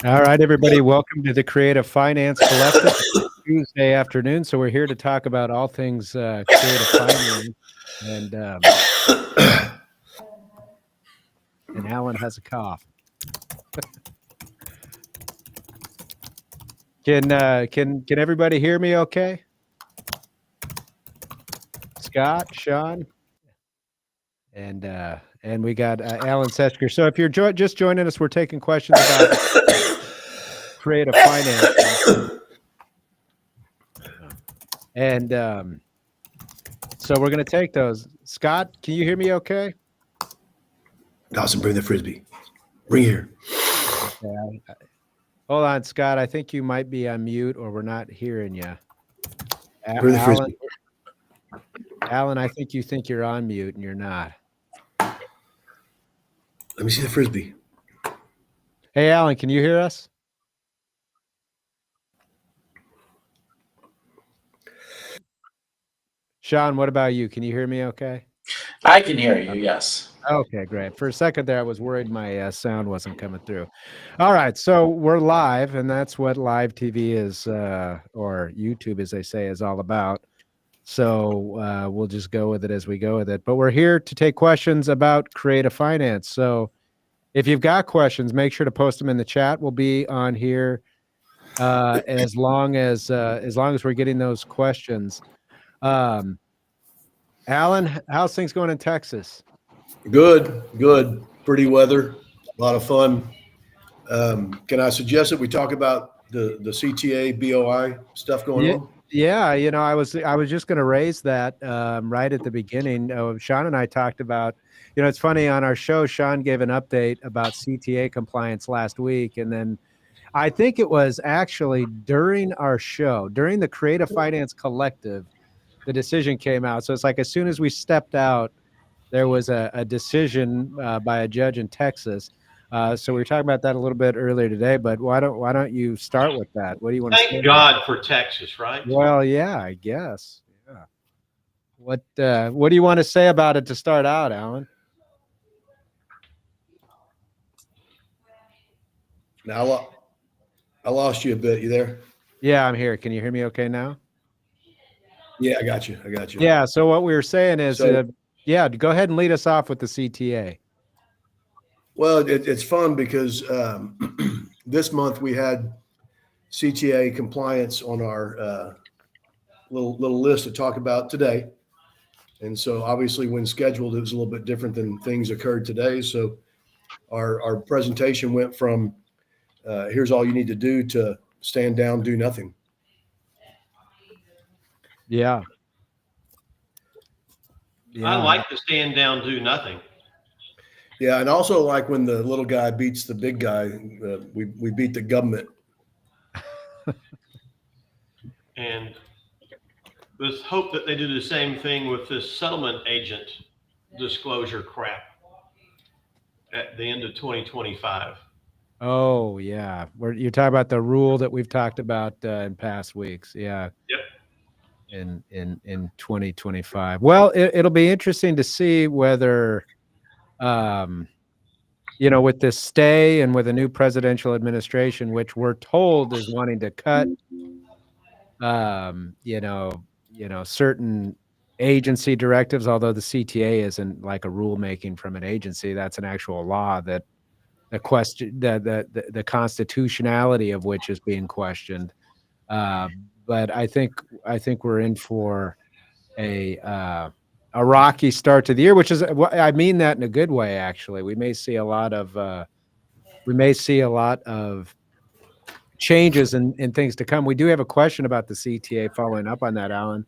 All right, everybody, welcome to the Creative Finance Collective. Tuesday afternoon, so we're here to talk about all things creative finance. And Alan has a cough. Can everybody hear me? Okay. Scott, Sean, and we got Alan Setsker. So if you're just joining us, we're taking questions about creative finance. And so we're going to take those. Scott, can you hear me okay? Dawson, bring the Frisbee. Bring here. Okay. Hold on, Scott. I think you might be on mute or we're not hearing you. Bring the Frisbee. Alan, I think you think you're on mute and you're not. Let me see the Frisbee. Hey, Alan, can you hear us? Sean, what about you? Can you hear me okay? I can hear you, yes. Okay, great. For a second there, I was worried my sound wasn't coming through. All right, so we're live, and that's what live TV is, or YouTube, as they say, is all about. So we'll just go with it as we go with it. But we're here to take questions about creative finance. So if you've got questions, make sure to post them in the chat. We'll be on here as long as we're getting those questions. Alan, how's things going in Texas? Good. Pretty weather, a lot of fun. Can I suggest that we talk about the CTA BOI stuff going on? Yeah, I was just going to raise that right at the beginning. Sean and I talked about, it's funny, on our show, Sean gave an update about CTA compliance last week, and then I think it was actually during our show, during the Creative Finance Collective, the decision came out. So it's like as soon as we stepped out, there was a decision by a judge in Texas. So we were talking about that a little bit earlier today, but why don't you start with that? What do you want to say? Thank God for Texas, right? Well, yeah, I guess. Yeah. What do you want to say about it to start out, Alan? Now, I lost you a bit. You there? Yeah, I'm here. Can you hear me okay now? Yeah, I got you. Yeah, so what we were saying is, yeah, go ahead and lead us off with the CTA. Well, it's fun because this month we had CTA compliance on our little list to talk about today. And so obviously when scheduled, it was a little bit different than things occurred today. So our presentation went from here's all you need to do to stand down, do nothing. Yeah. I like to stand down, do nothing. Yeah, and also like when the little guy beats the big guy, we beat the government. And let's hope that they do the same thing with this settlement agent disclosure crap at the end of 2025. Oh, yeah. You're talking about the rule that we've talked about in past weeks. Yeah. Yep. In 2025. Well, it'll be interesting to see whether, with this stay and with a new presidential administration, which we're told is wanting to cut, certain agency directives, although the CTA isn't like a rulemaking from an agency, that's an actual law that the constitutionality of which is being questioned. But I think we're in for a rocky start to the year, which is, I mean that in a good way. Actually, we may see a lot of changes and things to come. We do have a question about the CTA following up on that, Alan,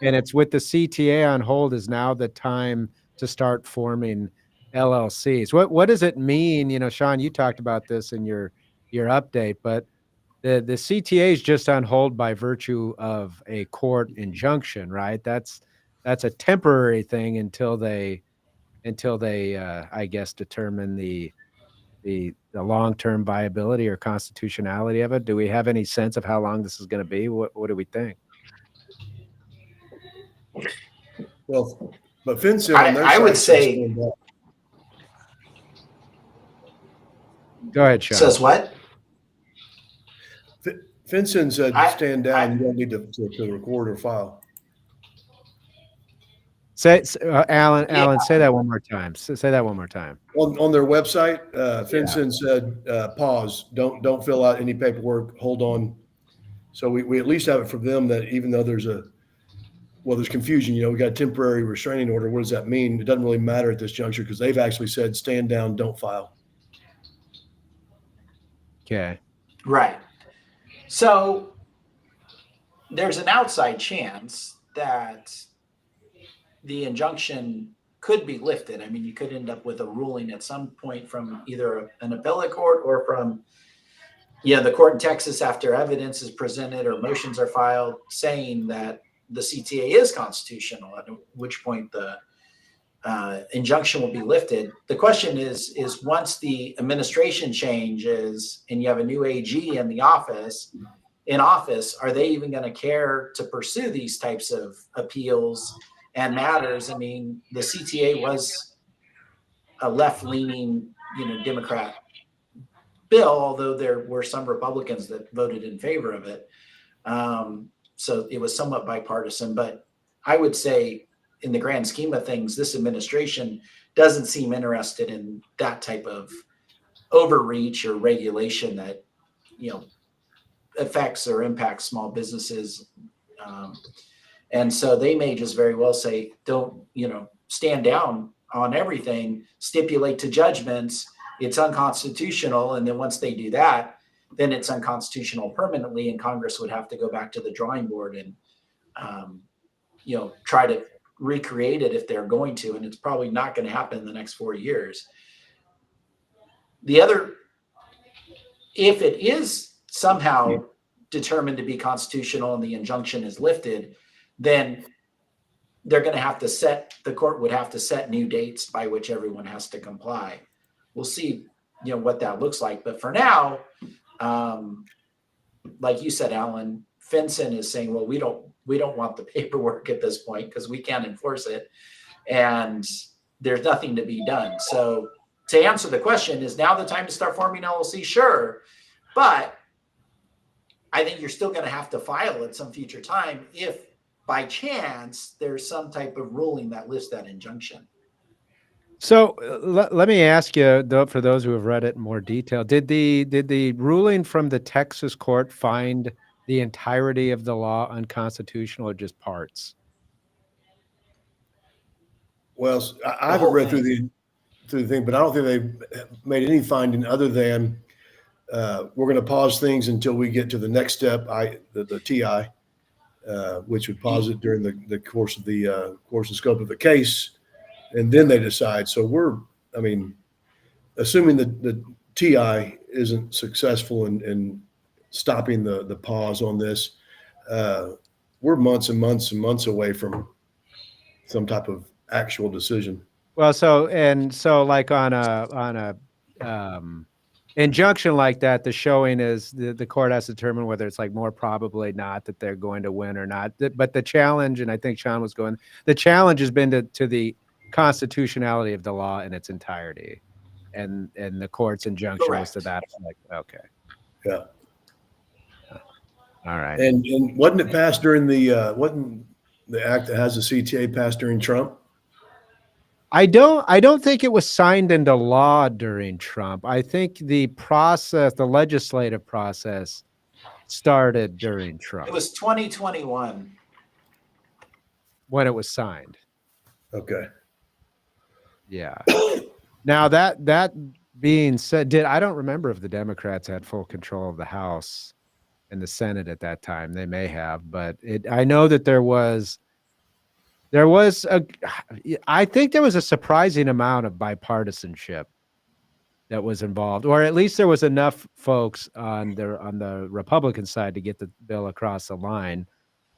and it's with the CTA on hold, is now the time to start forming LLCs. What does it mean? Sean, you talked about this in your update, but the CTA is just on hold by virtue of a court injunction, right? That's a temporary thing until they I guess determine the long-term viability or constitutionality of it. Do we have any sense of how long this is going to be? What do we think? Well, but FinCEN, I would say. Go ahead, Sean. Says what? Finson said, I- stand down. You don't need to record or file. Alan, say that one more time. Say that one more time. On their website, Finson said, pause, don't fill out any paperwork, hold on. So we at least have it from them that even though there's confusion, we got a temporary restraining order. What does that mean? It doesn't really matter at this juncture because they've actually said, stand down, don't file. Okay. Right. So there's an outside chance that the injunction could be lifted. I mean, you could end up with a ruling at some point from either an appellate court or from, the court in Texas after evidence is presented or motions are filed saying that the CTA is constitutional, at which point the injunction will be lifted. The question is once the administration changes and you have a new AG in office, are they even going to care to pursue these types of appeals and matters? I mean, the CTA was a left-leaning, Democrat bill, although there were some Republicans that voted in favor of it. So it was somewhat bipartisan, but I would say in the grand scheme of things, this administration doesn't seem interested in that type of overreach or regulation that, affects or impacts small businesses. And so they may just very well say, don't, stand down on everything, stipulate to judgments, it's unconstitutional. And then once they do that, then it's unconstitutional permanently, and Congress would have to go back to the drawing board and, try to recreate it if they're going to, and it's probably not going to happen in the next 4 years. If it is somehow determined to be constitutional and the injunction is lifted, then they're going to have to the court would have to set new dates by which everyone has to comply. We'll see, what that looks like. But for now, like you said, Alan, Finson is saying, well, we don't want the paperwork at this point because we can't enforce it. And there's nothing to be done. So to answer the question, is now the time to start forming LLC? Sure. But I think you're still going to have to file at some future time if by chance there's some type of ruling that lifts that injunction. So let me ask you, though, for those who have read it in more detail, did the ruling from the Texas court find the entirety of the law unconstitutional or just parts? Well, I haven't read through the thing, but I don't think they made any finding other than we're going to pause things until we get to the next step, the TI, which would pause it during the course of the course and scope of the case, and then they decide. So assuming that the TI isn't successful in stopping the pause on this, we're months and months and months away from some type of actual decision. Well, so like on a injunction like that, the showing is the court has to determine whether it's like more probably not that they're going to win or not. But the challenge, and I think Sean was going, the challenge has been to the constitutionality of the law in its entirety, and the court's injunction was to that effect. Okay. Yeah. All right. And wasn't it passed during wasn't the act that has the CTA passed during Trump? I don't think it was signed into law during Trump. I think the legislative process started during Trump. It was 2021 when it was signed. Okay. Yeah. Now that being said, I don't remember if the Democrats had full control of the House and the Senate at that time. They may have, but I know that I think there was a surprising amount of bipartisanship that was involved, or at least there was enough folks on the Republican side to get the bill across the line.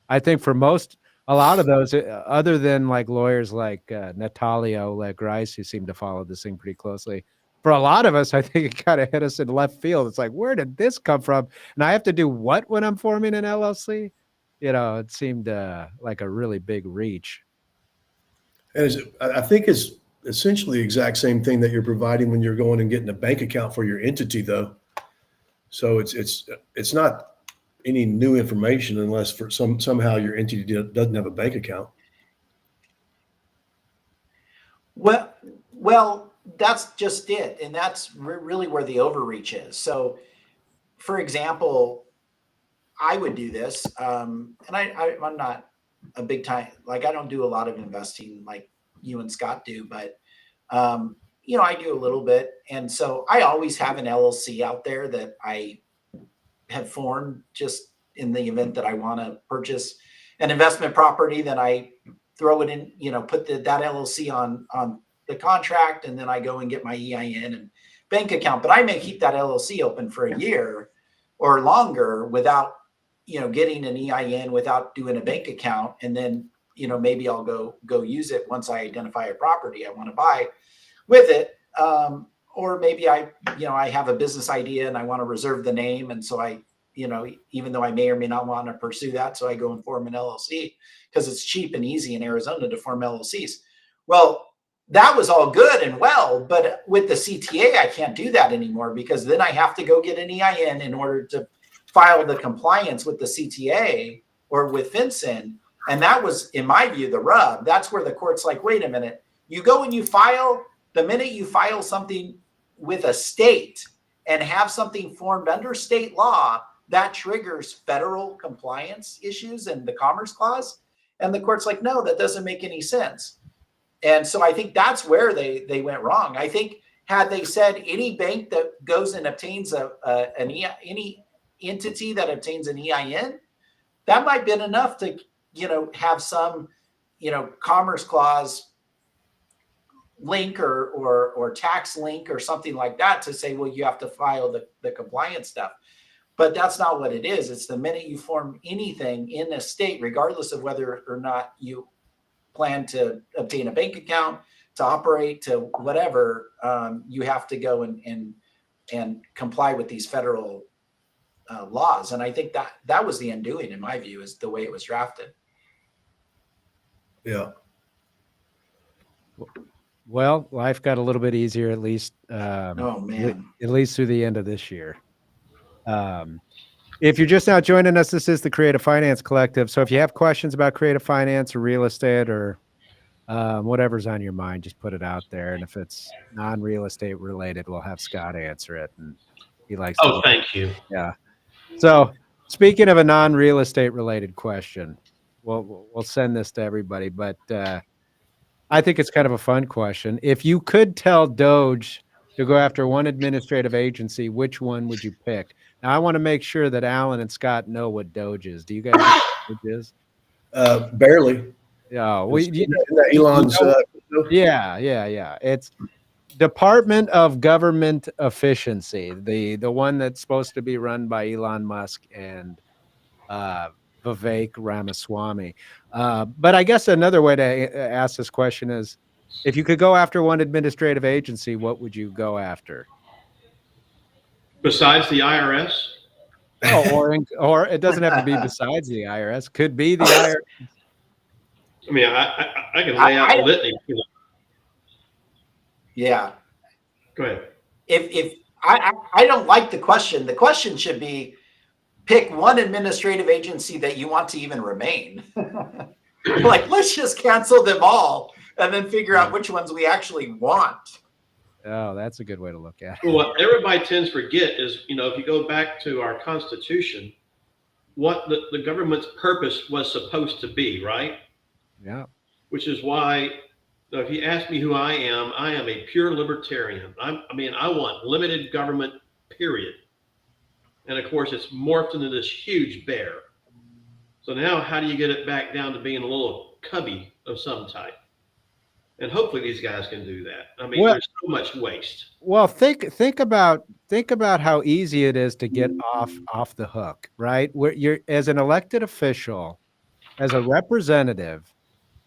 I think for a lot of those, other than like lawyers like Natalia Oleg-Rice, who seem to follow this thing pretty closely, for a lot of us, I think it kind of hit us in left field. It's like, where did this come from? And I have to do what when I'm forming an LLC? It seemed like a really big reach. And I think it's essentially the exact same thing that you're providing when you're going and getting a bank account for your entity, though. So it's not any new information unless for somehow your entity doesn't have a bank account. Well, that's just it, and that's really where the overreach is. So, for example, I would do this, and I'm not a big time, like I don't do a lot of investing like you and Scott do, but I do a little bit, and so I always have an LLC out there that I have formed just in the event that I want to purchase an investment property. Then I throw it in, put that LLC on the contract, and then I go and get my EIN and bank account. But I may keep that LLC open for a year or longer without, getting an EIN, without doing a bank account. And then, maybe I'll go use it once I identify a property I want to buy with it. Or maybe I have a business idea and I want to reserve the name. And so I, even though I may or may not want to pursue that, so I go and form an LLC because it's cheap and easy in Arizona to form LLCs. Well, that was all good and well, but with the CTA, I can't do that anymore because then I have to go get an EIN in order to file the compliance with the CTA or with FinCEN. And that was, in my view, the rub. That's where the court's like, wait a minute, you go and you file, the minute you file something with a state and have something formed under state law, that triggers federal compliance issues and the Commerce Clause. And the court's like, no, that doesn't make any sense. And so I think that's where they went wrong. I think had they said any bank that goes and obtains any entity that obtains an EIN, that might have been enough to, have some, Commerce Clause link or tax link or something like that to say, well, you have to file the compliance stuff. But that's not what it is. It's the minute you form anything in a state, regardless of whether or not you plan to obtain a bank account, to operate, to whatever, you have to go and comply with these federal laws. And I think that was the undoing, in my view, is the way it was drafted. Yeah. Well, life got a little bit easier, at least. Oh man! At least through the end of this year. If you're just now joining us, this is the Creative Finance Collective. So if you have questions about creative finance or real estate or whatever's on your mind, just put it out there. And if it's non-real estate related, we'll have Scott answer it. And he likes. Oh, thank you. Yeah. So speaking of a non-real estate related question, we'll send this to everybody, but I think it's kind of a fun question. If you could tell Doge to go after one administrative agency, which one would you pick? Now, I want to make sure that Alan and Scott know what Doge is. Do you guys know what Doge is? Barely. Yeah, Isn't that Elon's. yeah. It's Department of Government Efficiency, the one that's supposed to be run by Elon Musk and Vivek Ramaswamy. But I guess another way to ask this question is, if you could go after one administrative agency, what would you go after? Besides the IRS? Oh, or it doesn't have to be besides the IRS. Could be the IRS. I mean, I can lay out a litany. Yeah. Go ahead. If I don't like the question. The question should be, pick one administrative agency that you want to even remain. Like, let's just cancel them all and then figure out which ones we actually want. Oh, that's a good way to look at it. What everybody tends to forget is, if you go back to our Constitution, what the government's purpose was supposed to be, right? Yeah. Which is why, if you ask me who I am a pure libertarian. I want limited government, period. And of course, it's morphed into this huge bear. So now how do you get it back down to being a little cubby of some type? And hopefully these guys can do that. I mean, there's so much waste. Well, think about how easy it is to get off the hook, right? Where you're, as an elected official, as a representative,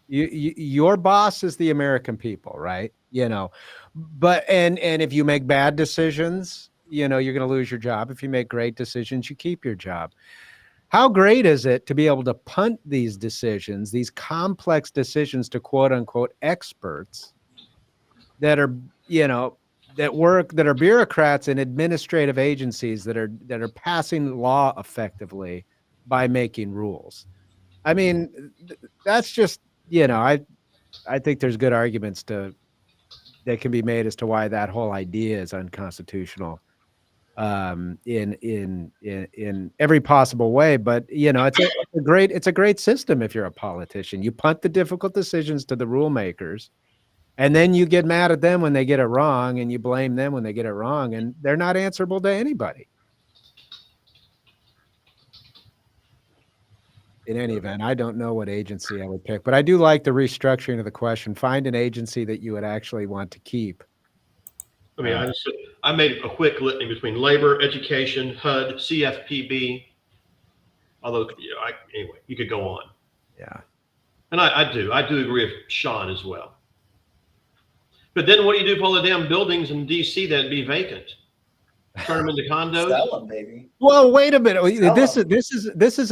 your boss is the American people, right? But and if you make bad decisions, you're going to lose your job. If you make great decisions, you keep your job. How great is it to be able to punt these decisions, these complex decisions, to quote unquote experts that are, that are bureaucrats and administrative agencies that are passing law effectively by making rules. I mean, that's just, I think there's good arguments that can be made as to why that whole idea is unconstitutional in every possible way. But it's a great system if you're a politician. You punt the difficult decisions to the rule makers, and then you get mad at them when they get it wrong, and you blame them when they get it wrong, and they're not answerable to anybody. In any event, I don't know what agency I would pick, but I do like the restructuring of the question. Find an agency that you would actually want to keep. I mean, I made a quick litany between labor, education, HUD, CFPB. Although, anyway, you could go on. Yeah. And I do agree with Sean as well. But then what do you do with all the damn buildings in DC that'd be vacant? Turn them into condos? Sell them, baby. Well, wait a minute. This is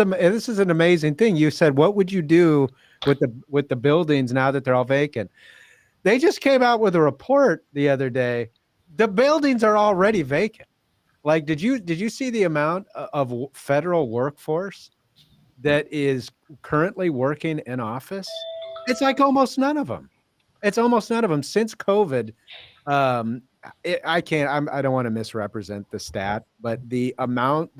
an amazing thing. You said, what would you do with the buildings now that they're all vacant? They just came out with a report the other day. The buildings are already vacant. Like, did you see the amount of federal workforce that is currently working in office? It's like almost none of them. It's almost none of them since COVID. I don't want to misrepresent the stat, but the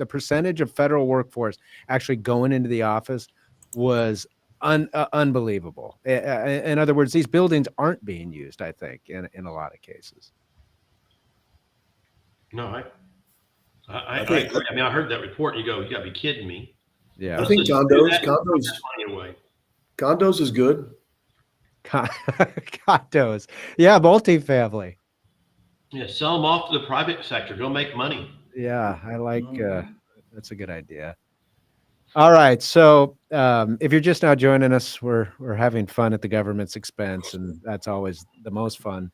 percentage of federal workforce actually going into the office was unbelievable. In other words, these buildings aren't being used, I think, in a lot of cases. No, I agree. I mean, I heard that report and you go, you gotta be kidding me. Yeah. I think condos is good. Condos. Yeah, multifamily. Yeah, sell them off to the private sector. Go make money. Yeah, I like that's a good idea. All right, so if you're just now joining us, we're having fun at the government's expense, and that's always the most fun.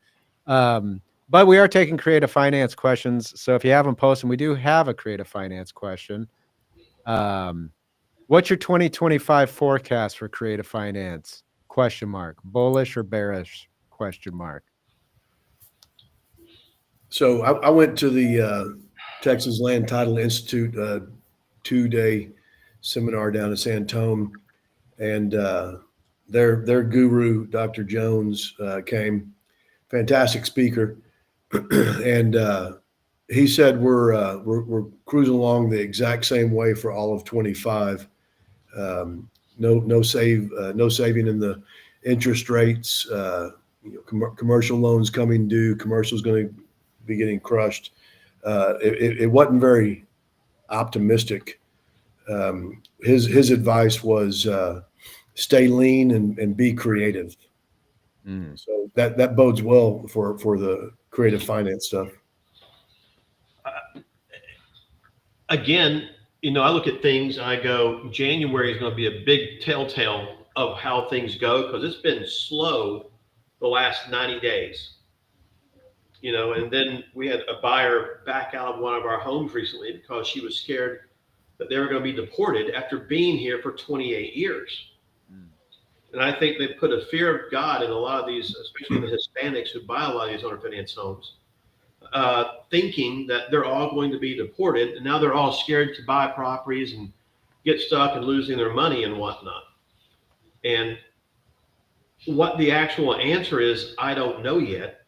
But we are taking creative finance questions, so if you haven't posted, we do have a creative finance question. What's your 2025 forecast for creative finance? ? Bullish or bearish ? So I went to the Texas Land Title Institute 2-day seminar down in San Antonio, and their guru, Dr. Jones, came. Fantastic speaker, and he said we're cruising along the exact same way for all of 25. No saving in the interest rates. Commercial loans coming due. Commercial's going to be getting crushed. It wasn't very optimistic. His advice was stay lean and be creative. So that bodes well for the creative finance stuff. Again, I look at things and I go, January is going to be a big telltale of how things go, because it's been slow the last 90 days. And then we had a buyer back out of one of our homes recently because she was scared that they were going to be deported after being here for 28 years. And I think they put a fear of God in a lot of these, especially the Hispanics who buy a lot of these owner finance homes, thinking that they're all going to be deported. And now they're all scared to buy properties and get stuck and losing their money and whatnot. And what the actual answer is, I don't know yet.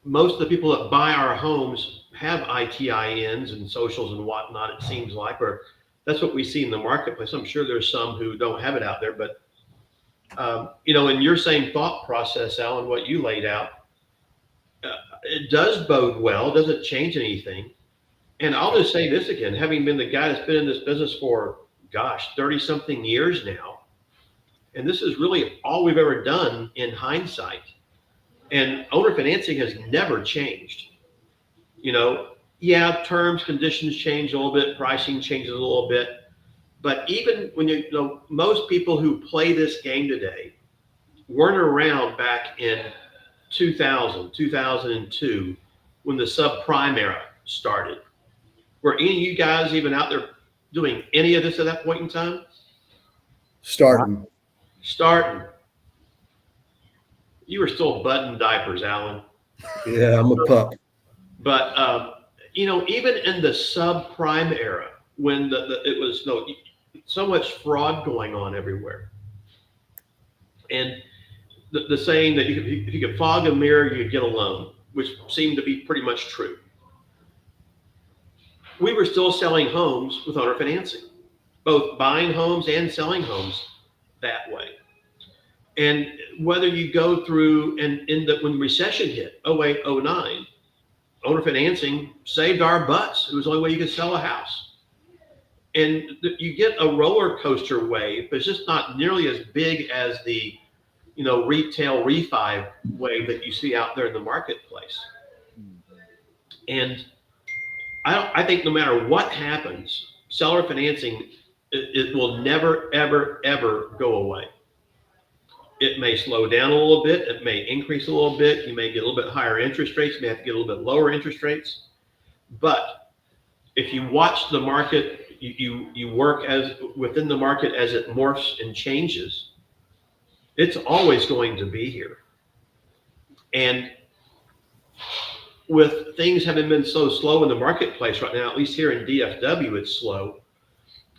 Most of the people that buy our homes have ITINs and socials and whatnot, it seems like, or that's what we see in the marketplace. I'm sure there's some who don't have it out there, but in your same thought process, Alan, what you laid out, it does bode well, doesn't change anything. And I'll just say this again, having been the guy that's been in this business for, 30 something years now. And this is really all we've ever done in hindsight. And owner financing has never changed. Terms, conditions change a little bit, pricing changes a little bit. But even when most people who play this game today weren't around back in 2000, 2002, when the subprime era started. Were any of you guys even out there doing any of this at that point in time? Starting. you were still button diapers, Alan. Yeah, I'm a pup. But even in the subprime era, when it was so much fraud going on everywhere, and the saying that if you could fog a mirror, you could get a loan, which seemed to be pretty much true. We were still selling homes with owner financing, both buying homes and selling homes that way. And whether you go through and when the recession hit, 08, 09, owner financing saved our butts. It was the only way you could sell a house. And you get a roller coaster wave, but it's just not nearly as big as the retail refi wave that you see out there in the marketplace. And I think no matter what happens, seller financing, it will never, ever, ever go away. It may slow down a little bit. It may increase a little bit. You may get a little bit higher interest rates. You may have to get a little bit lower interest rates. But if you watch the market, you work within the market as it morphs and changes, it's always going to be here. And with things having been so slow in the marketplace right now, at least here in DFW, it's slow.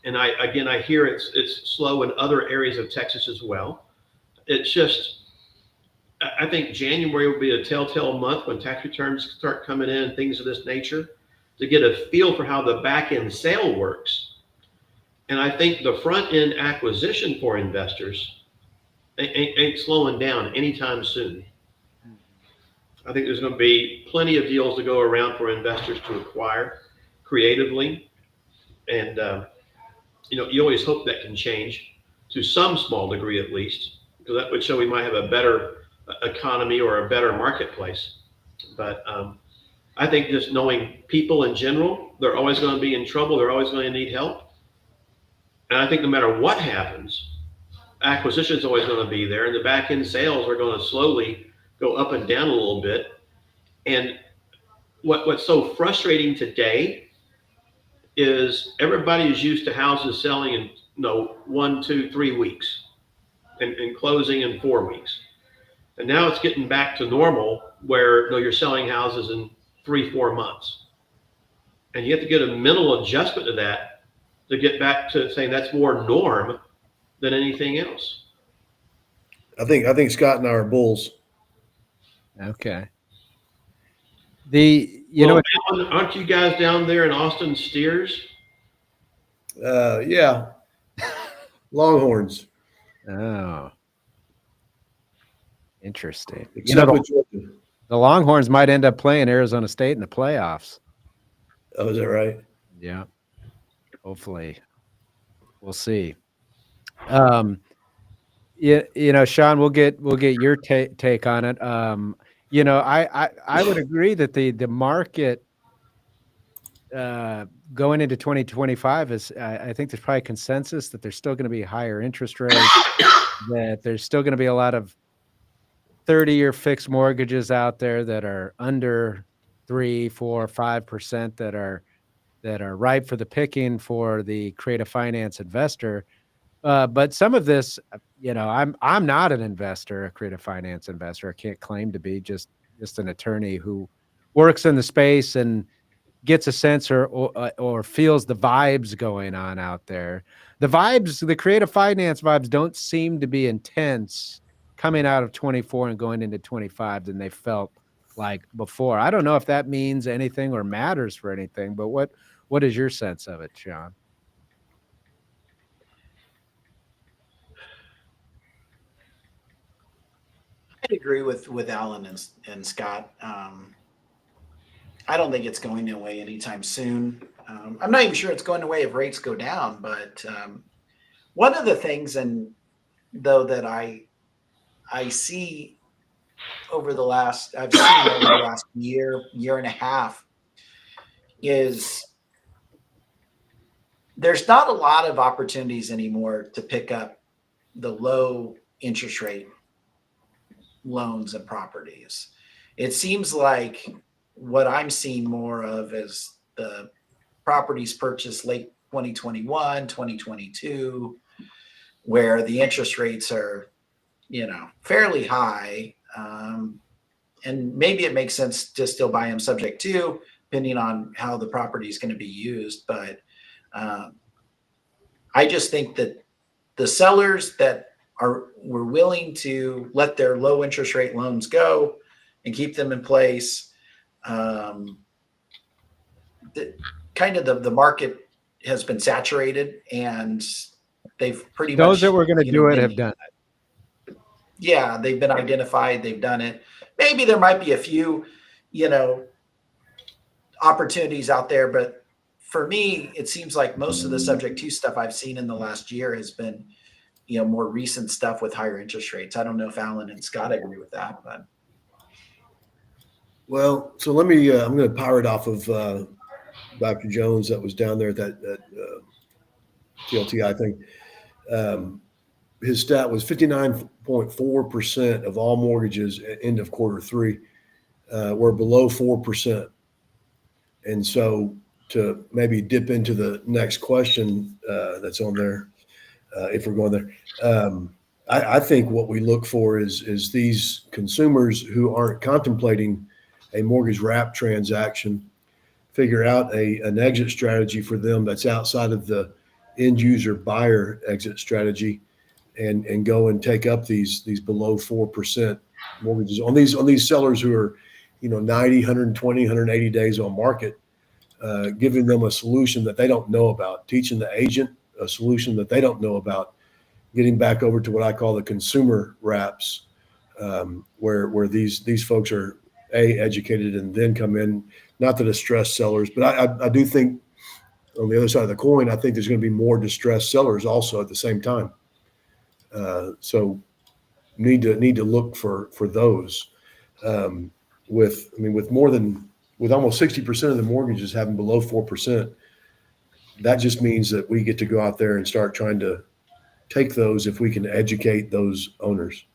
And I hear it's slow in other areas of Texas as well. It's just, I think January will be a telltale month when tax returns start coming in and things of this nature, to get a feel for how the back end sale works. And I think the front end acquisition for investors ain't slowing down anytime soon. I think there's going to be plenty of deals to go around for investors to acquire creatively. And, you always hope that can change to some small degree at least, because that would show we might have a better economy or a better marketplace. But I think just knowing people in general, they're always going to be in trouble. They're always going to need help. And I think no matter what happens, acquisition is always going to be there, and the back end sales are going to slowly go up and down a little bit. And what's so frustrating today is everybody is used to houses selling in 1, 2, 3 weeks and closing in 4 weeks. And now it's getting back to normal where you're selling houses in 3, 4 months. And you have to get a mental adjustment to that to get back to saying that's more norm than anything else. I think Scott and I are bulls. Okay. Aren't you guys down there in Austin steers? Yeah. Longhorns. Oh, interesting. Except with Georgia. The Longhorns might end up playing Arizona State in the playoffs. Oh, is that right? Yeah. Hopefully. We'll see. Sean, we'll get your take on it. I would agree that the market going into 2025 is, I think there's probably consensus that there's still going to be higher interest rates, that there's still going to be a lot of 30-year fixed mortgages out there that are under 3, 4, 5% that are ripe for the picking for the creative finance investor. But some of this, I'm not an investor, a creative finance investor. I can't claim to be, just an attorney who works in the space and gets a sense or feels the vibes going on out there. The creative finance vibes don't seem to be intense coming out of 24 and going into 25 than they felt like before. I don't know if that means anything or matters for anything, but what is your sense of it, Sean? I'd agree with Alan and Scott. I don't think it's going away anytime soon. I'm not even sure it's going away if rates go down. But one of the things, that I see over the last year and a half, is there's not a lot of opportunities anymore to pick up the low interest rate loans and properties. It seems like what I'm seeing more of is the properties purchased late 2021, 2022, where the interest rates are, fairly high. And maybe it makes sense to still buy them subject to, depending on how the property is going to be used. But I just think that the sellers that were willing to let their low interest rate loans go and keep them in place, the market has been saturated, and they've pretty much, Those that were going to do it have done it. Yeah, they've been identified, they've done it. Maybe there might be a few, opportunities out there, but for me, it seems like most of the subject to stuff I've seen in the last year has been, more recent stuff with higher interest rates. I don't know if Alan and Scott agree with that, but. Well, so let me, I'm going to pirate off of Dr. Jones that was down there at that TLTI thing. His stat was 59.4% of all mortgages at end of Q3 were below 4%. And so to maybe dip into the next question that's on there, if we're going there, I think what we look for is these consumers who aren't contemplating a mortgage wrap transaction, figure out an exit strategy for them that's outside of the end user buyer exit strategy, and go and take up these below 4% mortgages on these sellers who are 90, 120, 180 days on market, giving them a solution that they don't know about, teaching the agent a solution that they don't know about, getting back over to what I call the consumer wraps, where these folks are educated and then come in, not the distressed sellers, but I do think on the other side of the coin, I think there's going to be more distressed sellers also at the same time. So need to look for those. With almost 60% of the mortgages having below 4%, that just means that we get to go out there and start trying to take those if we can educate those owners.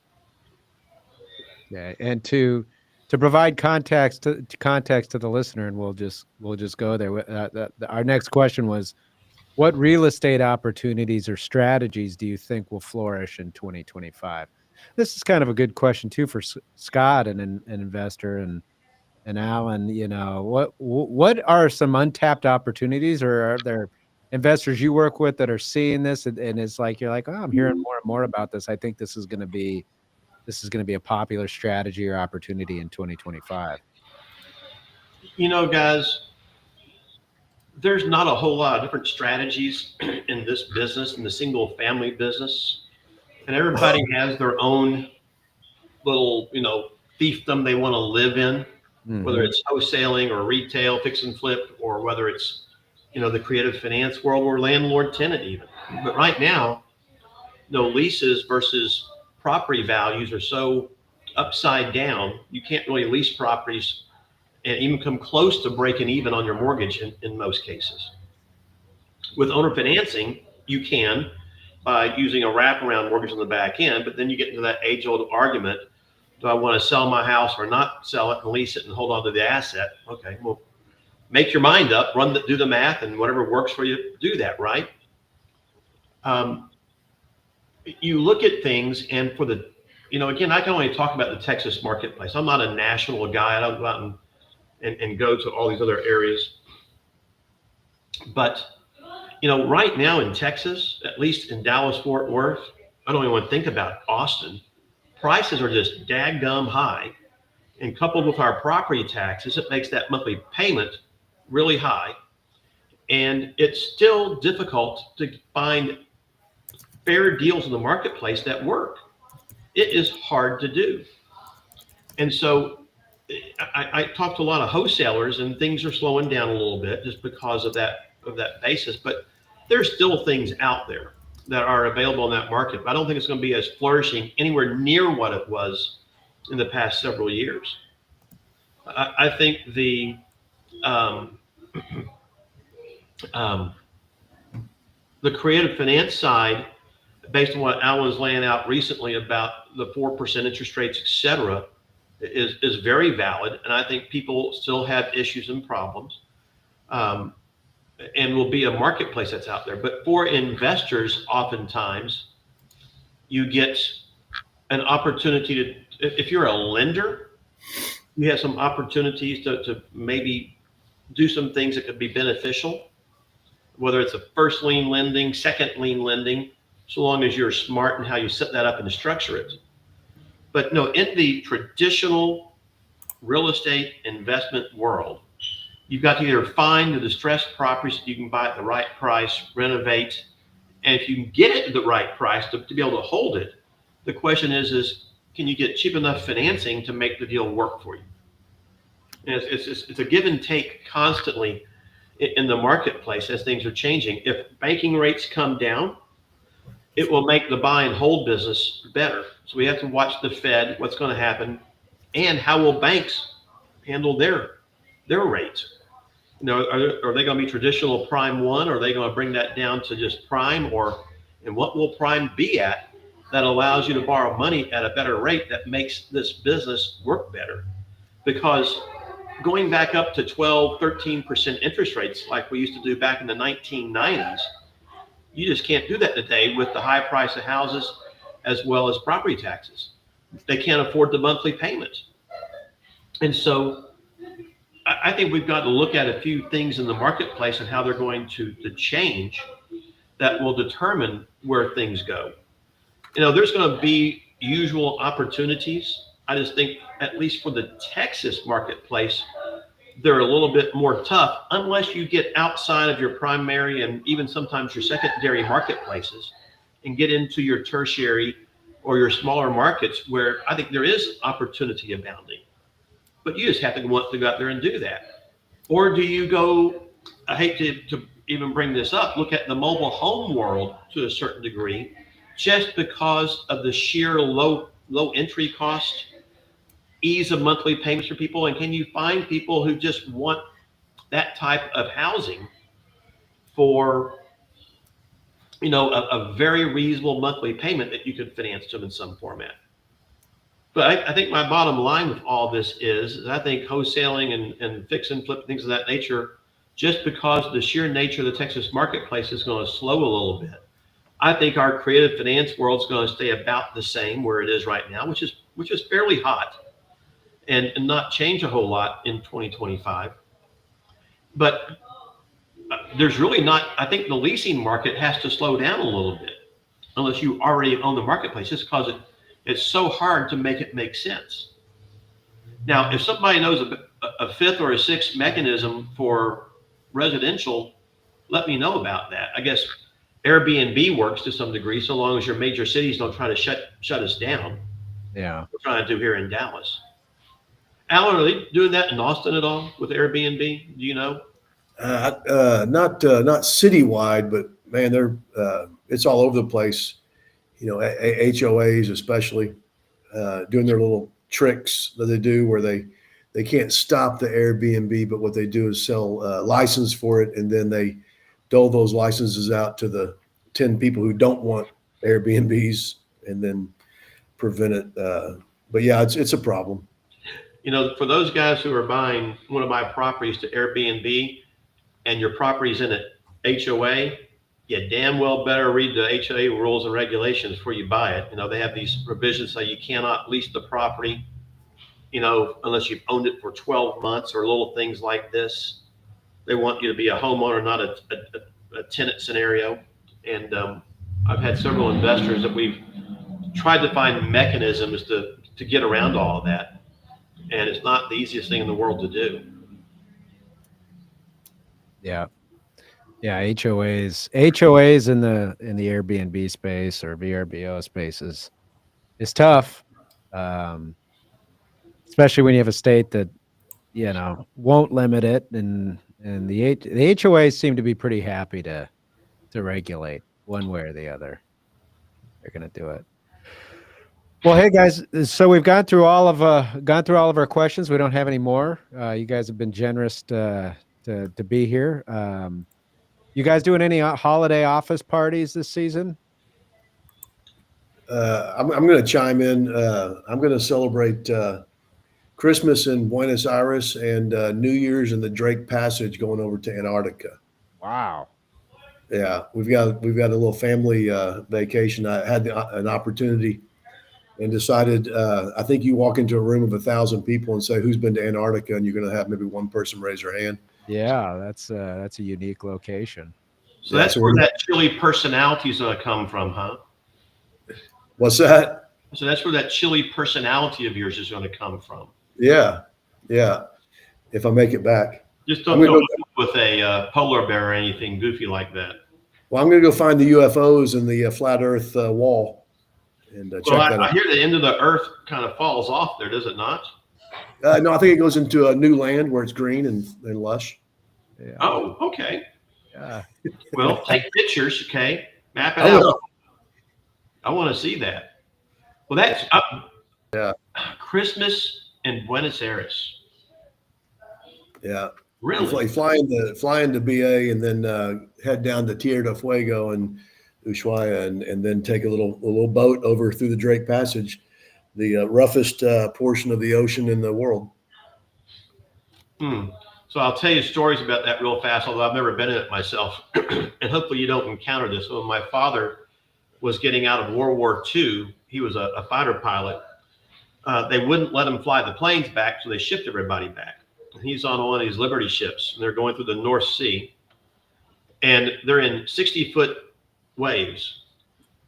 Yeah, and to provide context to the listener, and we'll just go there. Our next question was, what real estate opportunities or strategies do you think will flourish in 2025? This is kind of a good question too for Scott, an investor, and Alan. What are some untapped opportunities, or are there investors you work with that are seeing this and it's like you're like, oh, I'm hearing more and more about this. I think this is going to be a popular strategy or opportunity in 2025. Guys, there's not a whole lot of different strategies in this business, in the single family business. And everybody has their own little, fiefdom they want to live in, whether it's wholesaling or retail, fix and flip, or whether it's, the creative finance world or landlord tenant even. But right now, leases versus property values are so upside down, you can't really lease properties and even come close to breaking even on your mortgage in most cases. With owner financing, you can by using a wraparound mortgage on the back end, but then you get into that age-old argument, do I want to sell my house or not sell it and lease it and hold on to the asset? Okay, well, make your mind up, do the math, and whatever works for you, do that, right? You look at things, and for the, again, I can only talk about the Texas marketplace. I'm not a national guy. I don't go out and go to all these other areas. But, right now in Texas, at least in Dallas, Fort Worth, I don't even want to think about Austin. Prices are just daggum high. And coupled with our property taxes, it makes that monthly payment really high. And it's still difficult to find fair deals in the marketplace that work. It is hard to do. And so I talked to a lot of wholesalers, and things are slowing down a little bit just because of that basis. But there's still things out there that are available in that market. But I don't think it's going to be as flourishing anywhere near what it was in the past several years. I think the creative finance side, based on what Alan's laying out recently about the 4% interest rates, et cetera, is very valid. And I think people still have issues and problems, and will be a marketplace that's out there. But for investors, oftentimes you get an opportunity if you're a lender, you have some opportunities to maybe do some things that could be beneficial, whether it's a first lien lending, second lien lending, so long as you're smart in how you set that up and structure it. But no, in the traditional real estate investment world, you've got to either find the distressed properties that you can buy at the right price, renovate, and if you can get it at the right price to be able to hold it, the question is can you get cheap enough financing to make the deal work for you? And it's a give and take constantly in the marketplace as things are changing. If banking rates come down, it will make the buy and hold business better. So we have to watch the Fed, what's going to happen, and how will banks handle their rates. You know, are they going to be traditional prime one? Or are they going to bring that down to just prime? And what will prime be at that allows you to borrow money at a better rate that makes this business work better? Because going back up to 12, 13% interest rates like we used to do back in the 1990s, you just can't do that today with the high price of houses as well as property taxes. They can't afford the monthly payments. And so I think we've got to look at a few things in the marketplace and how they're going to change that will determine where things go. You know, there's going to be usual opportunities. I just think, at least for the Texas marketplace, they're a little bit more tough unless you get outside of your primary and even sometimes your secondary marketplaces and get into your tertiary or your smaller markets where I think there is opportunity abounding. But you just have to want to go out there and do that. Or do you go, I hate to even bring this up, look at the mobile home world to a certain degree, just because of the sheer low entry cost, ease of monthly payments for people. And can you find people who just want that type of housing for, you know, a very reasonable monthly payment that you could finance to them in some format? But I think my bottom line with all this is I think wholesaling and fix and flip, things of that nature, just because the sheer nature of the Texas marketplace is going to slow a little bit, I think our creative finance world is going to stay about the same where it is right now, which is fairly hot, and not change a whole lot in 2025. But there's really not, I think the leasing market has to slow down a little bit unless you already own the marketplace, just because it's so hard to make it make sense. Now, if somebody knows a fifth or a sixth mechanism for residential, let me know about that. I guess Airbnb works to some degree, so long as your major cities don't try to shut us down. Yeah. We're trying to do here in Dallas. Alan, are they doing that in Austin at all with Airbnb? Do you know? Not citywide, but man, they're it's all over the place. You know, HOAs especially doing their little tricks that they do where they can't stop the Airbnb, but what they do is sell a license for it, and then they dole those licenses out to the 10 people who don't want Airbnbs, and then prevent it. But yeah, it's a problem. You know, for those guys who are want to buy properties to Airbnb, and your property's in an HOA, you damn well better read the HOA rules and regulations before you buy it. You know, they have these provisions that you cannot lease the property, you know, unless you've owned it for 12 months or little things like this. They want you to be a homeowner, not a tenant scenario. And I've had several investors that we've tried to find mechanisms to get around all of that. And it's not the easiest thing in the world to do. Yeah. Yeah. HOAs in the Airbnb space or VRBO spaces is tough. Especially when you have a state that, you know, won't limit it. And the HOAs seem to be pretty happy to regulate one way or the other. They're going to do it. Well, hey guys, so we've gone through all of our questions. We don't have any more. You guys have been generous to be here. You guys doing any holiday office parties this season? I'm going to chime in. I'm going to celebrate Christmas in Buenos Aires and New Year's in the Drake Passage, going over to Antarctica. Wow. Yeah, we've got a little family vacation. I had an opportunity and decided, I think you walk into a room of 1,000 people and say, who's been to Antarctica? And you're going to have maybe one person raise their hand. Yeah, that's a unique location. So Yeah, that's so where we're- that chilly personality is going to come from, huh? What's that? So that's where that chilly personality of yours is going to come from. Yeah. Yeah. If I make it back. Just I'm don't gonna go with a polar bear or anything goofy like that. Well, I'm going to go find the UFOs and the flat Earth wall and check Well, that I out. hear the end of the earth kind of falls off there, does it not? No, I think it goes into a new land where it's green and lush. Yeah. Oh, okay. Yeah. Well, take pictures, okay? Map it I out. will. I want to see that. Well, that's Yeah. Christmas in Buenos Aires. Yeah. Really? Fly into BA and then head down to Tierra del Fuego and Ushuaia and then take a little boat over through the Drake Passage, the roughest portion of the ocean in the world. So I'll tell you stories about that real fast, although I've never been in it myself. And hopefully you don't encounter this. When my father was getting out of World War II, he was a fighter pilot. They wouldn't let him fly the planes back, so they shipped everybody back. He's on one of these Liberty ships, and they're going through the North Sea, and they're in 60-foot waves.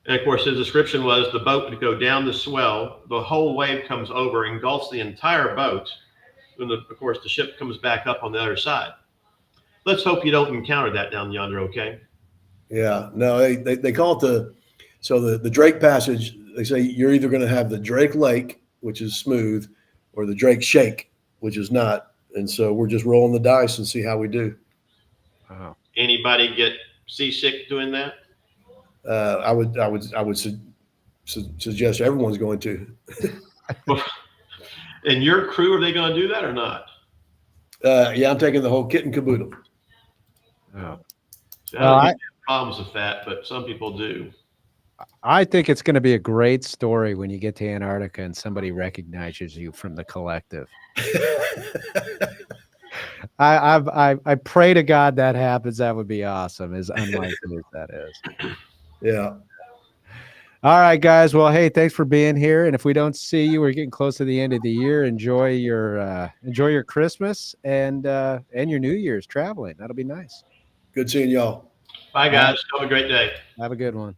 And of course, his description was the boat would go down the swell, the whole wave comes over, engulfs the entire boat, and of course, the ship comes back up on the other side. Let's hope you don't encounter that down yonder, okay? Yeah, no, they call it the Drake Passage. They say you're either going to have the Drake Lake, which is smooth, or the Drake Shake, which is not. And so we're just rolling the dice and see how we do. Wow. Anybody get seasick doing that? I would suggest everyone's going to. And your crew, are they going to do that or not? Yeah, I'm taking the whole kit and caboodle. Oh. I Well, don't have problems with that, but some people do. I think it's going to be a great story when you get to Antarctica and somebody recognizes you from the collective. I pray to God that happens. That would be awesome, as unlikely as that is. Yeah. All right, guys. Well, hey, thanks for being here. And if we don't see you, we're getting close to the end of the year. Enjoy your Christmas and your New Year's traveling. That'll be nice. Good seeing y'all. Bye, guys. Have a great day. Have a good one.